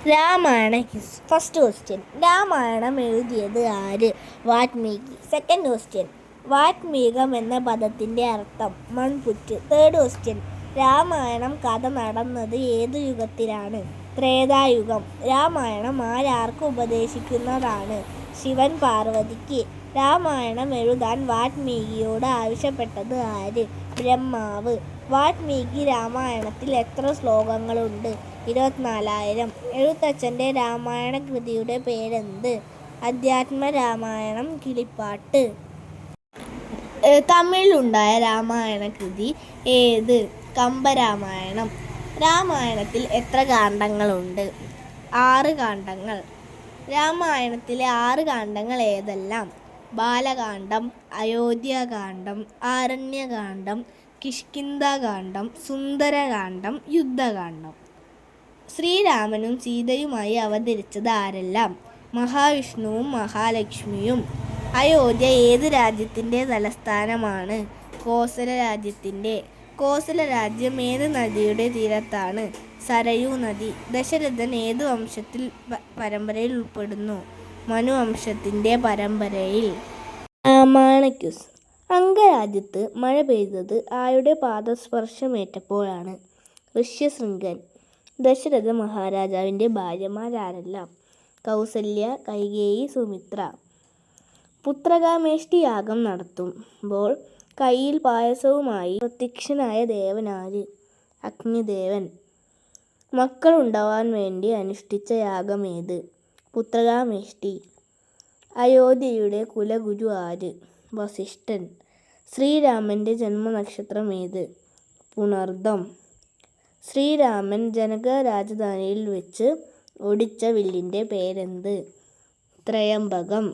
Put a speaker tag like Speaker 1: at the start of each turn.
Speaker 1: Ramayana quiz. First question, Ramayanam എഴുതിയത് ആര്? Valmiki. Second question, വാൽമീകം എന്ന പദത്തിൻ്റെ അർത്ഥം മൺപുറ്റ്. തേർഡ് ക്വസ്റ്റ്യൻ, രാമായണം കഥ നടന്നത് ഏതു യുഗത്തിലാണ്? ത്രേതായുഗം. രാമായണം ആരാർക്ക് ഉപദേശിക്കുന്നതാണ്? ശിവൻ പാർവതിക്ക്. രാമായണം എഴുതാൻ വാൽമീകിയോട് ആവശ്യപ്പെട്ടത് ആര്? ബ്രഹ്മാവ്. വാൽമീകി രാമായണത്തിൽ എത്ര ശ്ലോകങ്ങളുണ്ട്? 24,000. എഴുത്തച്ഛൻ്റെ രാമായണ കൃതിയുടെ പേരെന്ത്? അധ്യാത്മരാമായണം. കിളിപ്പാട്ട്. തമിഴിലുണ്ടായ രാമായണ കൃതി ഏത്? കമ്പരാമായണം. രാമായണത്തിൽ എത്ര കാണ്ഡങ്ങളുണ്ട്? 6 കാണ്ഡങ്ങൾ. രാമായണത്തിലെ 6 കാണ്ഡങ്ങൾ ഏതെല്ലാം? ബാലകാണ്ഡം, അയോധ്യാകാണ്ഡം, ആരണ്യകാണ്ഡം, കിഷ്കിന്ധാകാണ്ഡം, സുന്ദരകാണ്ഡം, യുദ്ധകാണ്ഡം. ശ്രീരാമനും സീതയുമായി അവതരിച്ചത് ആരെല്ലാം? മഹാവിഷ്ണുവും മഹാലക്ഷ്മിയും. അയോധ്യ ഏത് രാജ്യത്തിൻ്റെ തലസ്ഥാനമാണ്? കോസല രാജ്യത്തിൻ്റെ. കോസല രാജ്യം ഏത് നദിയുടെ തീരത്താണ്? സരയൂ നദി. ദശരഥൻ ഏത് വംശത്തിൽ പരമ്പരയിൽ ഉൾപ്പെടുന്നു? മനുവംശത്തിൻ്റെ പരമ്പരയിൽ. രാമായണ ക്വിസ്. അംഗരാജ്യത്ത് മഴ പെയ്തത് ആരുടെ പാദസ്പർശമേറ്റപ്പോഴാണ്? ഋഷ്യശൃംഗൻ. ദശരഥ മഹാരാജാവിൻ്റെ ഭാര്യമാരാരെല്ലാം? കൗസല്യ, കൈകേയി, സുമിത്ര. പുത്രകാമേഷ്ടി യാഗം നടത്തുമ്പോൾ കയ്യിൽ പായസവുമായി പ്രത്യക്ഷനായ ദേവനാര്? അഗ്നിദേവൻ. മക്കളുണ്ടാവാൻ വേണ്ടി അനുഷ്ഠിച്ച യാഗമേത്? പുത്രകാമേഷ്ടി. അയോധ്യയുടെ കുലഗുരു ആര്? വസിഷ്ഠൻ. ശ്രീരാമൻ്റെ ജന്മനക്ഷത്രം ഏത്? പുണർദം. ശ്രീരാമൻ ജനക രാജധാനിയിൽ വെച്ച് ഒടിച്ച വില്ലിൻ്റെ പേരെന്ത്? ത്രയംബകം.